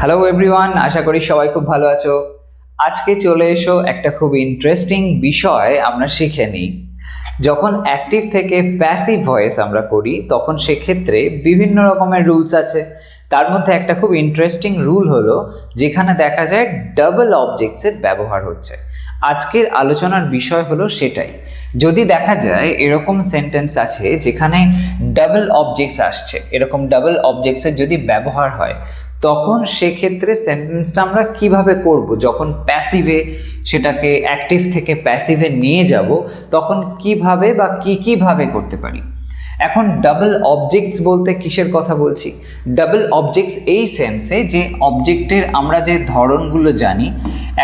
Hello everyone, আশা করি সবাই খুব ভালো আছো। আজকে চলে এসো একটা খুব ইন্টারেস্টিং বিষয় আমরা শিখে নিই। যখন অ্যাক্টিভ থেকে প্যাসিভ ভয়েস আমরা করি তখন সেক্ষেত্রে বিভিন্ন রকমের রুলস আছে। তার মধ্যে একটা খুব ইন্টারেস্টিং রুল হলো যেখানে দেখা যায় ডাবল অবজেক্টসের ব্যবহার হচ্ছে। আজকের আলোচনার বিষয় হলো সেটাই। যদি দেখা যায় এরকম সেন্টেন্স আছে যেখানে ডাবল অবজেক্টস আসছে, এরকম ডাবল অবজেক্টসের যদি ব্যবহার হয় তখন সেক্ষেত্রে সেন্টেন্সটা আমরা কিভাবে করব, যখন প্যাসিভে সেটাকে অ্যাক্টিভ থেকে প্যাসিভে নিয়ে যাব তখন কিভাবে বা কিভাবে করতে পারি। এখন ডাবল অবজেক্টস বলতে কিসের কথা বলছি? ডাবল অবজেক্টস এই সেন্সে যে অবজেক্টের আমরা যে ধরনগুলো জানি,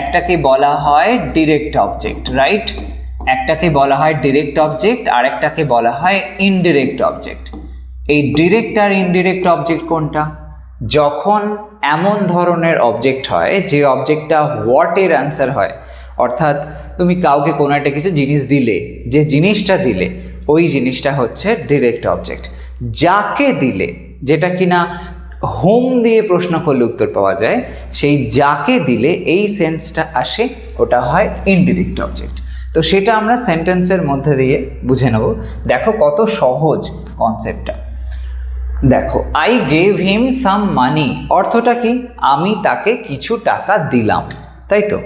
একটাকে বলা হয় ডিরেক্ট অবজেক্ট, রাইট? একটাকে বলা হয় ডিরেক্ট অবজেক্ট আর একটাকে বলা হয় ইনডিরেক্ট অবজেক্ট। এই ডিরেক্ট আর ইনডিরেক্ট অবজেক্ট কোনটা? যখন এমন ধরনের অবজেক্ট হয় যে অবজেক্টটা হোয়াটের অ্যান্সার হয়, অর্থাৎ তুমি কাউকে কোনো একটা কিছু জিনিস দিলে, যে জিনিসটা দিলে ওই জিনিসটা হচ্ছে ডিরেক্ট অবজেক্ট। যাকে দিলে, যেটা কিনা হোম দিয়ে প্রশ্ন করলে উত্তর পাওয়া যায়, সেই যাকে দিলে এই সেন্সটা আসে, ওটা হয় ইনডিরেক্ট অবজেক্ট। তো সেটা আমরা সেন্টেন্সের মধ্যে দিয়ে বুঝে নেব। দেখো কত সহজ কনসেপ্টটা। দেখো, আই গেভ হিম সাম মানি, অর্থটা কি? আমি তাকে কিছু টাকা দিলাম, তাই তো?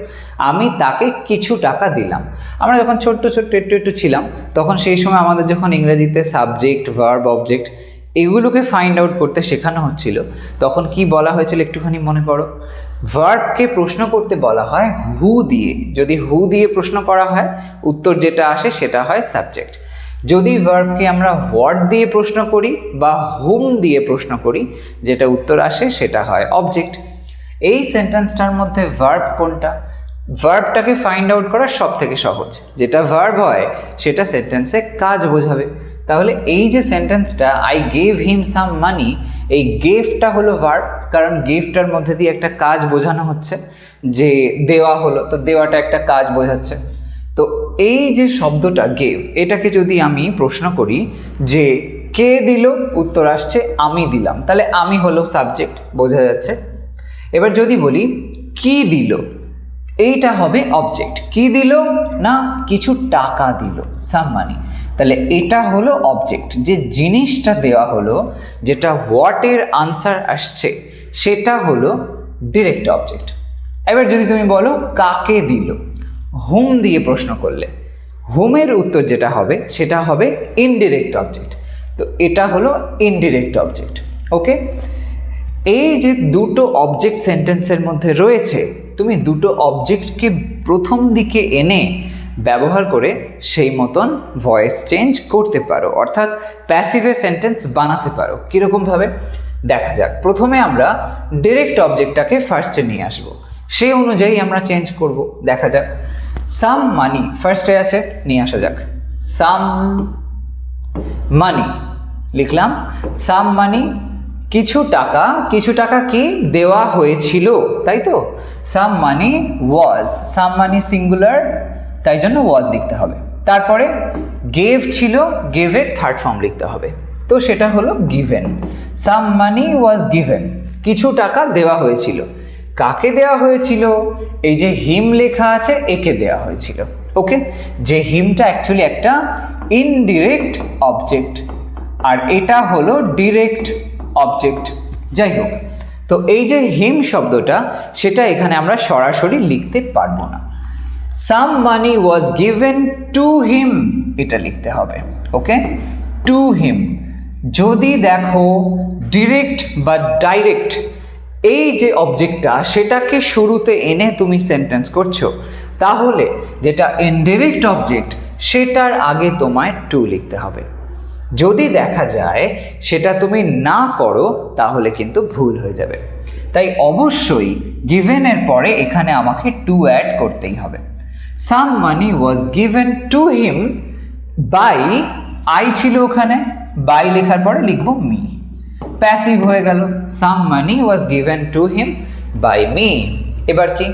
আমি তাকে কিছু টাকা দিলাম। আমরা যখন ছোট্ট একটু ছিলাম তখন সেই সময় আমাদের যখন ইংরেজিতে সাবজেক্ট, ভার্ব, অবজেক্ট এগুলোকে ফাইন্ড আউট করতে শেখানো হচ্ছিল, তখন কি বলা হয়েছিল একটুখানি মনে করো? ভার্বকে প্রশ্ন করতে বলা হয় হু দিয়ে। যদি হু দিয়ে প্রশ্ন করা হয় উত্তর যেটা আসে সেটা হয় সাবজেক্ট। যদি ভার্বকে আমরা হোয়াট দিয়ে প্রশ্ন করি বা হুম দিয়ে প্রশ্ন করি, যেটা উত্তর আসে সেটা হয় অবজেক্ট। এই সেন্টেন্সটার মধ্যে ভার্ব কোনটা? ভার্বটাকে ফাইন্ড আউট করা সব থেকে সহজ। যেটা ভার্ব হয় সেটা সেন্টেন্সে কাজ বোঝাবে। তাহলে এই যে সেন্টেন্সটা আই গেভ হিম সাম মানি, এই গেভটা হলো ভার্ব, কারণ গেভটার মধ্যে দিয়ে একটা কাজ বোঝানো হচ্ছে, যে দেওয়া হলো, তো দেওয়াটা একটা কাজ বোঝাচ্ছে। তো এই যে শব্দটা গেভ, এটাকে যদি আমি প্রশ্ন করি যে কে দিল, উত্তর আসছে আমি দিলাম, তাহলে আমি হলো সাবজেক্ট, বোঝা যাচ্ছে। এবার যদি বলি কি দিল, এইটা হবে অবজেক্ট। কি দিল না, কিছু টাকা দিল, সাম মানি, তাহলে এটা হলো অবজেক্ট। যে জিনিসটা দেওয়া হলো, যেটা হোয়াটের আনসার আসছে, সেটা হলো ডিরেক্ট অবজেক্ট। এবার যদি তুমি বলো কাকে দিল, হুম দিয়ে প্রশ্ন করলে হুমের উত্তর যেটা হবে সেটা হবে ইনডিরেক্ট অবজেক্ট। তো এটা হলো ইনডিরেক্ট অবজেক্ট। ওকে, এই যে দুটো অবজেক্ট সেন্টেন্সের মধ্যে রয়েছে, তুমি দুটো অবজেক্টকে প্রথম দিকে এনে ব্যবহার করে সেই মতন ভয়েস চেঞ্জ করতে পারো, অর্থাৎ প্যাসিভে সেন্টেন্স বানাতে পারো। কীরকমভাবে দেখা যাক। প্রথমে আমরা ডিরেক্ট অবজেক্টটাকে ফার্স্টে নিয়ে আসবো, সেই অনুযায়ী আমরা চেঞ্জ করব। দেখা যাক, সাম মানি ফার্স্টে আছে, নিয়ে আসা যাক। সাম মানি লিখলাম, সাম মানি কিছু টাকা। কিছু টাকা কি দেওয়া হয়েছিল, তাই তো? সাম মানি ওয়াজ, সাম মানি সিঙ্গুলার, তাই জন্য ওয়াজ লিখতে হবে। তারপরে গেভ ছিল, গেভের থার্ড ফর্ম লিখতে হবে, তো সেটা হলো given. Some money was given, কিছু টাকা দেওয়া হয়েছিল। কাকে দেওয়া হয়েছিল? এই যে হিম লেখা আছে একে দেওয়া হয়েছিল। ওকে, যে হিমটা অ্যাকচুয়ালি একটা ইনডিরেক্ট অবজেক্ট আর এটা হলো ডিরেক্ট অবজেক্ট। যাই হোক, তো এই যে হিম শব্দটা, সেটা এখানে আমরা সরাসরি লিখতে পারবো না। সাম মানি ওয়াজ গিভেন টু হিম, এটা লিখতে হবে। ওকে, টু হিম। যদি দেখো ডিরেক্ট বা ডাইরেক্ট এই যে অবজেক্টটা, সেটাকে শুরুতে এনে তুমি সেন্টেন্স করছো, তাহলে যেটা ইনডিরেক্ট অবজেক্ট সেটার আগে তোমায় টু লিখতে হবে। যদি দেখা যায় সেটা তুমি না করো তাহলে কিন্তু ভুল হয়ে যাবে। তাই অবশ্যই গিভেনের পরে এখানে আমাকে টু অ্যাড করতেই হবে। Some money was given to him by, I ছিল ওখানে, বাই লেখার পরে লিখবো মি, প্যাসিভ হয়ে গেল। Some money was given to him by me. এবার কি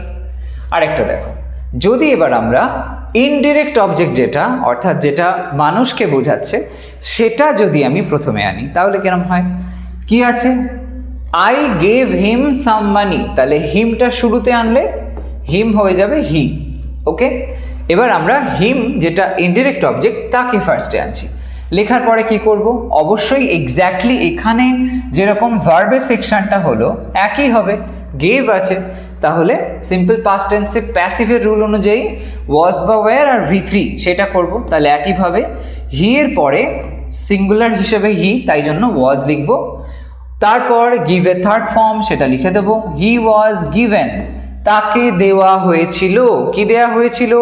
আরেকটা দেখো, যদি এবার আমরা ইনডিরেক্ট অবজেক্ট যেটা, অর্থাৎ যেটা মানুষকে বোঝাচ্ছে, সেটা যদি আমি প্রথমে আনি তাহলে কিরম হয়? কি আছে? আই গেভ হিম সাম মানি, তাহলে হিমটা শুরুতে আনলে হিম হয়ে যাবে হি। ওকে, এবার আমরা হিম যেটা ইনডিরেক্ট অবজেক্ট তাকে ফার্স্টে আনছি। লেখার পরে কি করব, অবশ্যই এক্স্যাক্টলি এখানে যেরকম ভার্বের সেকশনটা হলো একই হবে, গেভ আছে, তাহলে সিম্পল পাস্ট টেন্সে প্যাসিভের রুল অনুযায়ী ওয়াজ বা ওয়্যার আর V3 সেটা করব। তাহলে একইভাবে হি এর পরে সিঙ্গুলার হিসেবে হি, তাই জন্য ওয়াজ লিখব। তারপর গিভ এ থার্ড ফর্ম, সেটা লিখে দেবো, হি ওয়াজ গিভেন, তাকে দেওয়া হয়েছিল। কি দেওয়া হয়েছিল?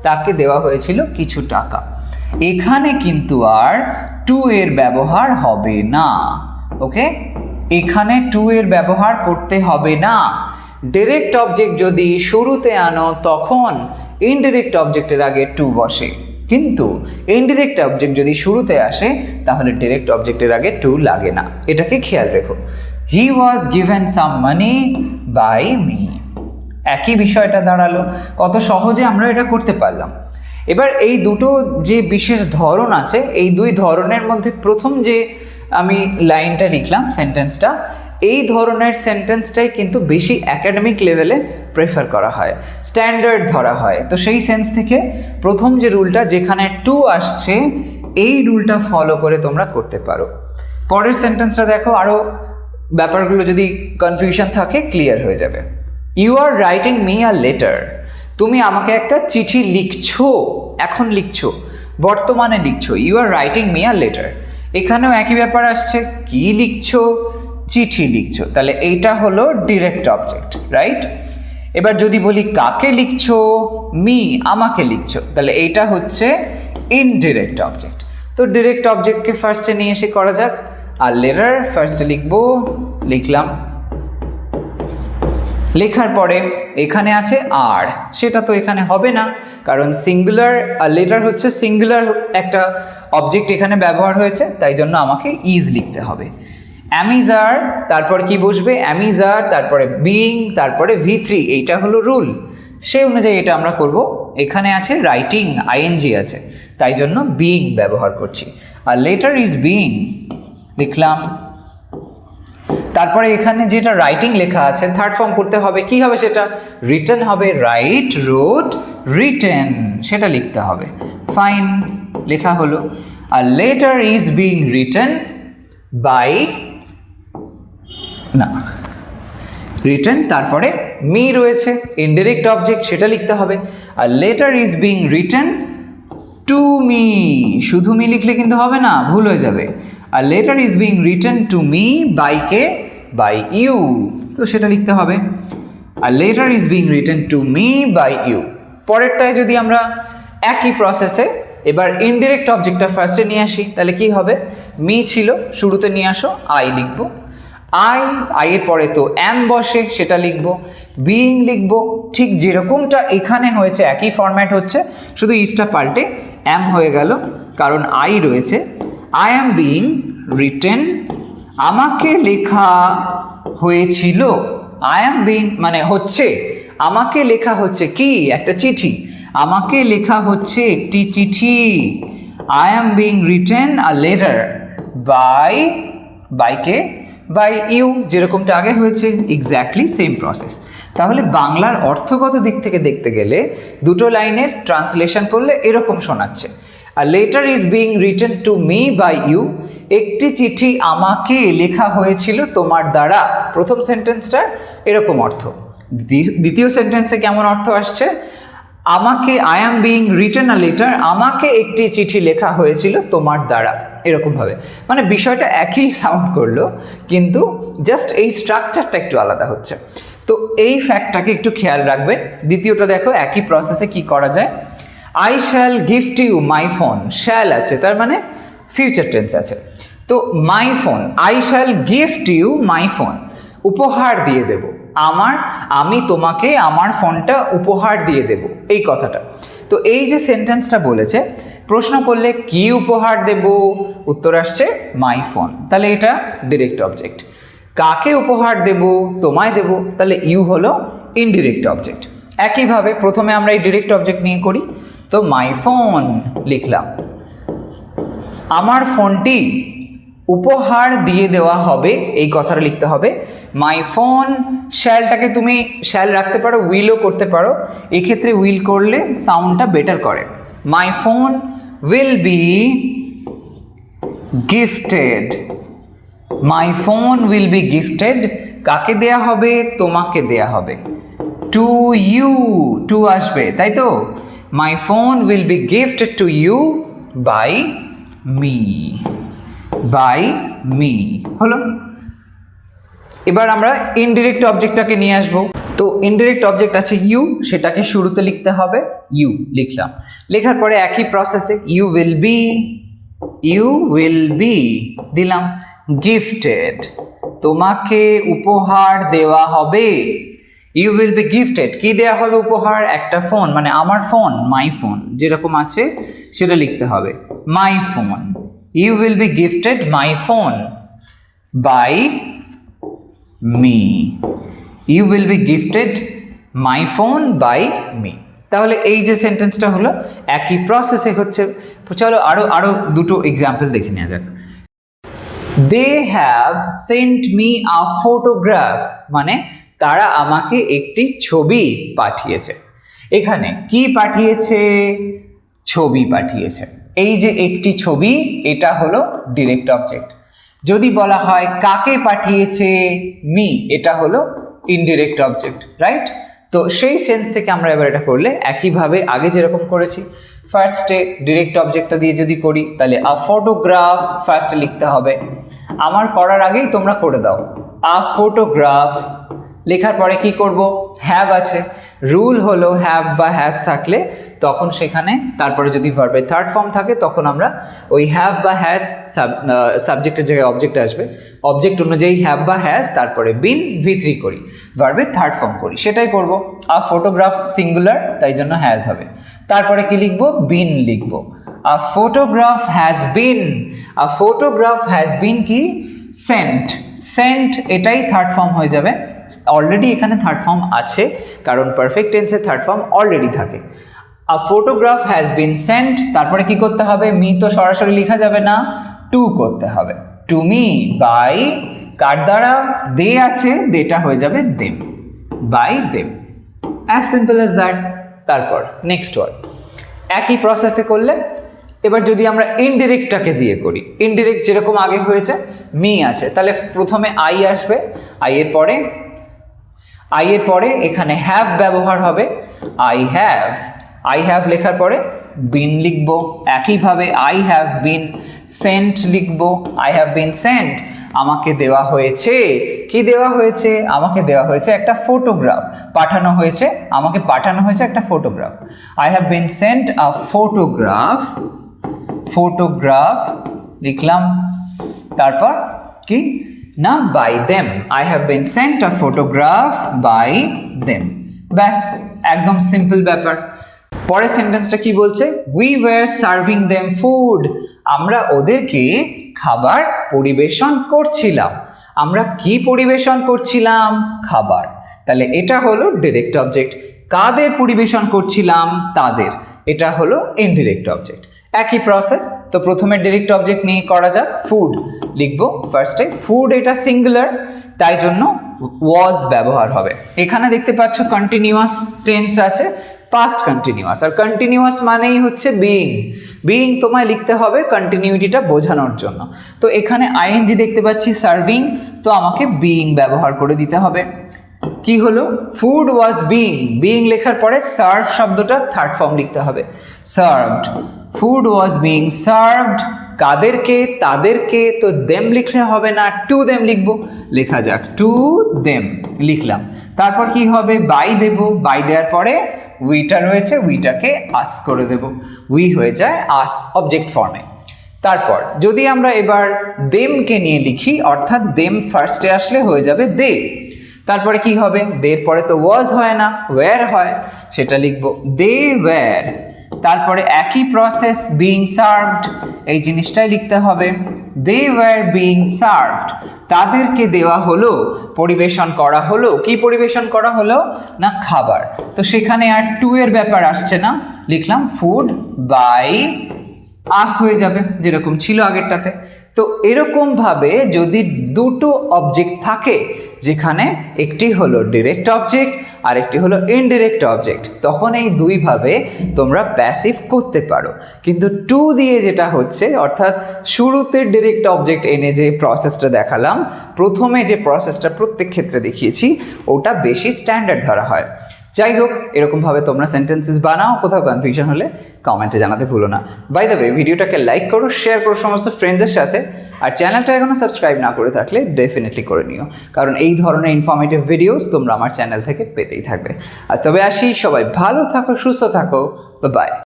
তাকে দেওয়া হয়েছিল কিছু টাকা। এখানে কিন্তু আর টু এর ব্যবহার হবে না। ওকে, এখানে টু এর ব্যবহার করতে হবে না। ডাইরেক্ট অবজেক্ট যদি শুরুতে আনো তখন ইনডিরেক্ট অবজেক্টের আগে টু বসে, কিন্তু ইনডিরেক্ট অবজেক্ট যদি শুরুতে আসে তাহলে ডাইরেক্ট অবজেক্টের আগে টু লাগে না। এটাকে খেয়াল রেখো। He was given some money by me, একই বিষয়টা দাঁড়ালো। কত সহজে আমরা এটা করতে পারলাম। এবার এই দুটো যে বিশেষ ধরন আছে, এই দুই ধরনের মধ্যে প্রথম যে আমি লাইনটা লিখলাম, সেন্টেন্সটা, এই ধরনের সেন্টেন্সটাই কিন্তু বেশি একাডেমিক লেভেলে প্রেফার করা হয়, স্ট্যান্ডার্ড ধরা হয়। তো সেই সেন্স থেকে প্রথম যে রুলটা, যেখানে টু আসছে, এই রুলটা ফলো করে তোমরা করতে পারো। পরের সেন্টেন্সটা দেখো, আরও ব্যাপারগুলো যদি কনফিউশন থাকে ক্লিয়ার হয়ে যাবে। You are writing me a letter, তুমি আমাকে একটা চিঠি লিখছো, এখন লিখছো, বর্তমানে লিখছো। You are writing me a letter, এখানেও একই ব্যাপার আসছে, কি লিখছো? চিঠি লিখছো। তাহলে এইটা হলো ডিরেক্ট অবজেক্ট, রাইট? এবার যদি বলি কাকে লিখছো, মি, আমাকে লিখছো, তাহলে এইটা হচ্ছে ইনডিরেক্ট অবজেক্ট। তো ডিরেক্ট অবজেক্টকে ফার্স্টে নিয়ে এসে করা যাক। আর লেটার ফার্স্টে লিখবো, লিখলাম। লেখার পরে এখানে আছে আর, সেটা তো এখানে হবে না, কারণ সিঙ্গুলার লেটার হচ্ছে সিঙ্গুলার একটা অবজেক্ট এখানে ব্যবহার হয়েছে, তাই জন্য আমাকে ইজ লিখতে হবে। অ্যামিজার, তারপর কি বসবে? অ্যামিজার, তারপরে বিইং, তারপরে V3, এইটা হলো রুল। সে অনুযায়ী এটা আমরা করব। এখানে আছে রাইটিং, আইএনজি আছে, তাই জন্য বিইং ব্যবহার করছি। আর লেটার ইজ বিইং লিখলাম। তারপরে এখানে যেটা রাইটিং লেখা আছে, থার্ড ফর্ম করতে হবে, কি হবে সেটা? রিটেন হবে, রাইট, রোট, রিটেন, সেটা লিখতে হবে। ফাইন, লেখা হলো। আর letter is being written by, না, রিটেন, তারপরে মি রয়েছে, ইনডিরেক্ট অবজেক্ট, সেটা লিখতে হবে। আর letter is being written to me, শুধু মি লিখলে কিন্তু হবে না, ভুল হয়ে যাবে। আর letter is being written to me by কে? বাই ইউ, তো সেটা লিখতে হবে। আর letter is being written to me by you. পরেরটায় যদি আমরা একই প্রসেসে এবার ইনডিরেক্ট অবজেক্টটা ফার্স্টে নিয়ে আসি, তাহলে কি হবে? মি ছিল, শুরুতে নিয়ে আসো, আই লিখবো। আই এর পরে তো অ্যাম বসে, সেটা লিখবো। বিইং লিখবো, ঠিক যেরকমটা এখানে হয়েছে একই ফরম্যাট হচ্ছে, শুধু ইজটা পাল্টে অ্যাম হয়ে গেল, কারণ আই রয়েছে। আই অ্যাম বিইং রিটেন, আমাকে লেখা হয়েছিল। আই অ্যাম বিইং মানে হচ্ছে, আমাকে লেখা হচ্ছে কি? একটা চিঠি, আমাকে লেখা হচ্ছে একটি চিঠি। I am being written a letter by কে? বাই ইউ, যেরকমটা আগে হয়েছে, এক্স্যাক্টলি সেম প্রসেস। তাহলে বাংলার অর্থগত দিক থেকে দেখতে গেলে দুটো লাইনের ট্রান্সলেশন করলে এরকম শোনাচ্ছে। আর letter is being written to me by you, একটি চিঠি আমাকে লেখা হয়েছিল তোমার দ্বারা। প্রথম সেন্টেন্সটা এরকম অর্থ। দ্বিতীয় সেন্টেন্সে কেমন অর্থ আসছে? আমাকে, I am being written a letter, আমাকে একটি চিঠি লেখা হয়েছিল তোমার দ্বারা, এরকমভাবে। মানে বিষয়টা একই সাউন্ড করলো, কিন্তু জাস্ট এই স্ট্রাকচারটা একটু আলাদা হচ্ছে। তো এই ফ্যাক্টটাকে একটু খেয়াল রাখবে। দ্বিতীয়টা দেখো একই প্রসেসে কি করা যায়। I shall gift you my phone, shall আছে, তার মানে ফিউচার টেন্স আছে। তো my phone, I shall gift you my phone, উপহার দিয়ে দেব, আমি তোমাকে আমার ফোনটা উপহার দিয়ে দেব, এই কথাটা। তো এই যে সেন্টেন্সটা বলেছে, প্রশ্ন করলে কি উপহার দেব, উত্তর আসছে মাই ফোন, তাহলে এটা ডিরেক্ট অবজেক্ট। কাকে উপহার দেব, তোমায় দেব, তাহলে ইউ হলো ইনডিরেক্ট অবজেক্ট। একইভাবে প্রথমে আমরা এই ডিরেক্ট অবজেক্ট নিয়ে করি, তো মাই ফোন লিখলাম। আমার ফোনটি উপহার দিয়ে দেওয়া হবে, এই কথাটা লিখতে হবে। মাই ফোন, শ্যালটাকে তুমি শ্যাল রাখতে পারো, উইলও করতে পারো, এক্ষেত্রে উইল করলে সাউন্ডটা বেটার করে। মাই phone will be gifted, my phone will be gifted, কাকে দেয়া হবে? তোমাকে দেয়া হবে। টু ইউ, টু আসবে তাই তো, my phone will be gifted to you by me, by me হলো। এবার আমরা ইনডিরেক্ট অবজেক্টটাকে নিয়ে আসবো। তো ইনডিরেক্ট অবজেক্ট আছে ইউ, সেটাকে শুরুতে লিখতে হবে, ইউ লিখলাম। লেখার পরে একই প্রসেসে ইউ উইল বি দিলাম গিফটেড, তোমাকে উপহার দেওয়া হবে। ইউ উইল বি গিফটেড, কি দেওয়া হবে উপহার? একটা ফোন, মানে আমার ফোন, মাই ফোন যেরকম আছে সেটা লিখতে হবে, my phone. You will be gifted my phone by me, you will be gifted my phone by me. তাহলে এই যে সেন্টেন্সটা হলো একই প্রসেসে হচ্ছে। চলো আরো দুটো এক্সাম্পল দেখে নেওয়া যাক। They have sent me a photograph, মানে তারা আমাকে একটি ছবি পাঠিয়েছে। এখানে কি পাঠিয়েছে? ছবি পাঠিয়েছে। এই যে একটি ছবি, এটা হলো ডিরেক্ট অবজেক্ট। যদি বলা হয় কাকে পাঠিয়েছে? মি, এটা হলো ইনডিরেক্ট অবজেক্ট, রাইট? তো সেই সেন্স থেকে আমরা এবার এটা করলে একইভাবে আগে যেরকম করেছি, ফার্স্টে ডিরেক্ট অবজেক্টটা দিয়ে যদি করি তাহলে আ ফটোগ্রাফ ফার্স্টে লিখতে হবে। আমার করার আগেই তোমরা করে দাও। আ ফটোগ্রাফ লেখার পরে কি করব? হ্যাভ আছে, রুল হলো হ্যাভ বা হ্যাজ থাকলে তখন সেখানে তারপরে যদি ভার্বের থার্ড ফর্ম থাকে তখন আমরা ওই হ্যাভ বা হ্যাজ সাবজেক্টের জায়গায় অবজেক্ট আসবে, অবজেক্ট অনুযায়ী হ্যাভ বা হ্যাজ, তারপরে বিন ভি3 করি, ভার্বের থার্ড ফর্ম করি, সেটাই করব। আ ফটোগ্রাফ সিঙ্গুলার, তাই জন্য হ্যাজ হবে। তারপরে কি লিখবো? বিন লিখবো। A photograph has been, a photograph has been কি? সেন্ট, সেন্ট এটাই থার্ড ফর্ম হয়ে যাবে। অলরেডি এখানে থার্ড ফর্ম আছে, কারণ পারফেক্ট টেন্সে থার্ড ফর্ম অলরেডি থাকে। আ ফটোগ্রাফ হ্যাজ বিন সেন্ট, তারপরে কি করতে হবে? মি তো সরাসরি লেখা যাবে না, টু করতে হবে। টু মি বাই, কার দ্বারা? দে আছে, দেটা হয়ে যাবে them, by them, as simple as that. তারপর নেক্সট ওয়ার্ড একই প্রসেসে করলে। এবার যদি আমরা ইনডিরেক্টটাকে দিয়ে করি, ইনডিরেক্ট যেরকম আগে হয়েছে, মি আছে, তাহলে প্রথমে আই আসবে, আই এর পরে এখানে হ্যাভ ব্যবহার হবে, আই হ্যাভ লেখার পরে বিন লিখবো। একইভাবে আই হ্যাভ বিন সেন্ট লিখবো, আই হ্যাভ বিন সেন্ট, আমাকে দেওয়া হয়েছে। কি দেওয়া হয়েছে? আমাকে দেওয়া হয়েছে একটা ফটোগ্রাফ, পাঠানো হয়েছে, আমাকে পাঠানো হয়েছে একটা photograph. I have been sent a photograph লিখলাম। তারপর কি না, by them, I have been sent a photograph by them. ব্যাস, একদম সিম্পল ব্যাপার। পরের সেন্টেন্সটা কি বলছে? We were serving them food, আমরা ওদেরকে খাবার পরিবেশন করছিলাম। আমরা কি পরিবেশন করছিলাম? খাবার। তাহলে এটা হলো ডিরেক্ট অবজেক্ট। কাদের পরিবেশন করছিলাম? তাদের, এটা হলো ইনডিরেক্ট অবজেক্ট। একই প্রসেস। তো প্রথমে ডিরেক্ট অবজেক্ট নিয়ে করা যাক। ফুড লিখবো ফার্স্টে, ফুড এটা সিঙ্গুলার, তাই জন্য ওয়াজ ব্যবহার হবে। এখানে দেখতে পাচ্ছ কন্টিনিউয়াস টেন্স আছে, পাস্ট কন্টিনিউয়াস, আর কন্টিনিউয়াস মানেই হচ্ছে বিইং তোমায় লিখতে হবে কন্টিনিউটিটা বোঝানোর জন্য। তো এখানে আইএনজি দেখতে পাচ্ছি সার্ভিং, তো আমাকে বিইং ব্যবহার করে দিতে হবে। কি হলো? ফুড ওয়াজ বিইং লেখার পরে সার্ভ শব্দটা থার্ড ফর্ম লিখতে হবে, served. Food was being served, কাদেরকে? তাদেরকে, তো দেম লিখলে হবে না, টু দেম লিখবো। লেখা যাক, টু দেম লিখলাম। তারপর কি হবে? বাই দেব, বাই দেওয়ার পরে উইটা রয়েছে, উইটাকে আস করে দেব, উই হয়ে যায় আস অবজেক্ট ফর্মে। তারপর যদি আমরা এবার দেমকে নিয়ে লিখি, অর্থাৎ দেম ফার্স্টে আসলে হয়ে যাবে দে। তারপরে কি হবে? দের পরে তো ওয়াজ হয় না, ওয়্যার হয়, সেটা লিখবো দে ওয়্যার। তারপরে একই প্রসেস, বিইং সার্ভড, এই জিনিসটাই লিখতে হবে, দে ওয়্যার বিইং সার্ভড, তাদেরকে দেওয়া হলো, পরিবেশন করা হলো। কি পরিবেশন করা হলো? না খাবার। তো সেখানে আর টু এর ব্যাপার আসছে না, লিখলাম ফুড বাই আস হয়ে যাবে, যেরকম ছিল আগেরটাতে। তো এরকমভাবে যদি দুটো অবজেক্ট থাকে যেখানে একটি হলো ডিরেক্ট অবজেক্ট আর একটি হলো ইনডিরেক্ট অবজেক্ট, তখন এই দুইভাবে তোমরা প্যাসিভ করতে পারো। কিন্তু টু দিয়ে যেটা হচ্ছে, অর্থাৎ শুরুতে ডিরেক্ট অবজেক্ট এনে যে প্রসেসটা দেখালাম, প্রথমে যে প্রসেসটা প্রত্যেক ক্ষেত্রে দেখিয়েছি, ওটা বেশি স্ট্যান্ডার্ড ধরা হয়। যাই হোক, এরকমভাবে তোমরা সেন্টেন্সেস বানাও, কোথাও কনফিউশন হলে কমেন্টে জানাতে ভুলো না। বাই দ্য ওয়ে, ভিডিওটাকে লাইক করো, শেয়ার করো সমস্ত ফ্রেন্ডসের সাথে, আর চ্যানেলটা এখনো সাবস্ক্রাইব না করে থাকলে ডেফিনেটলি করে নিও, কারণ এই ধরনের ইনফরমেটিভ ভিডিওস তোমরা আমার চ্যানেল থেকে পেতেই থাকবে। আজ তবে আসি, সবাই ভালো থাকো, সুস্থ থাকো, বাই।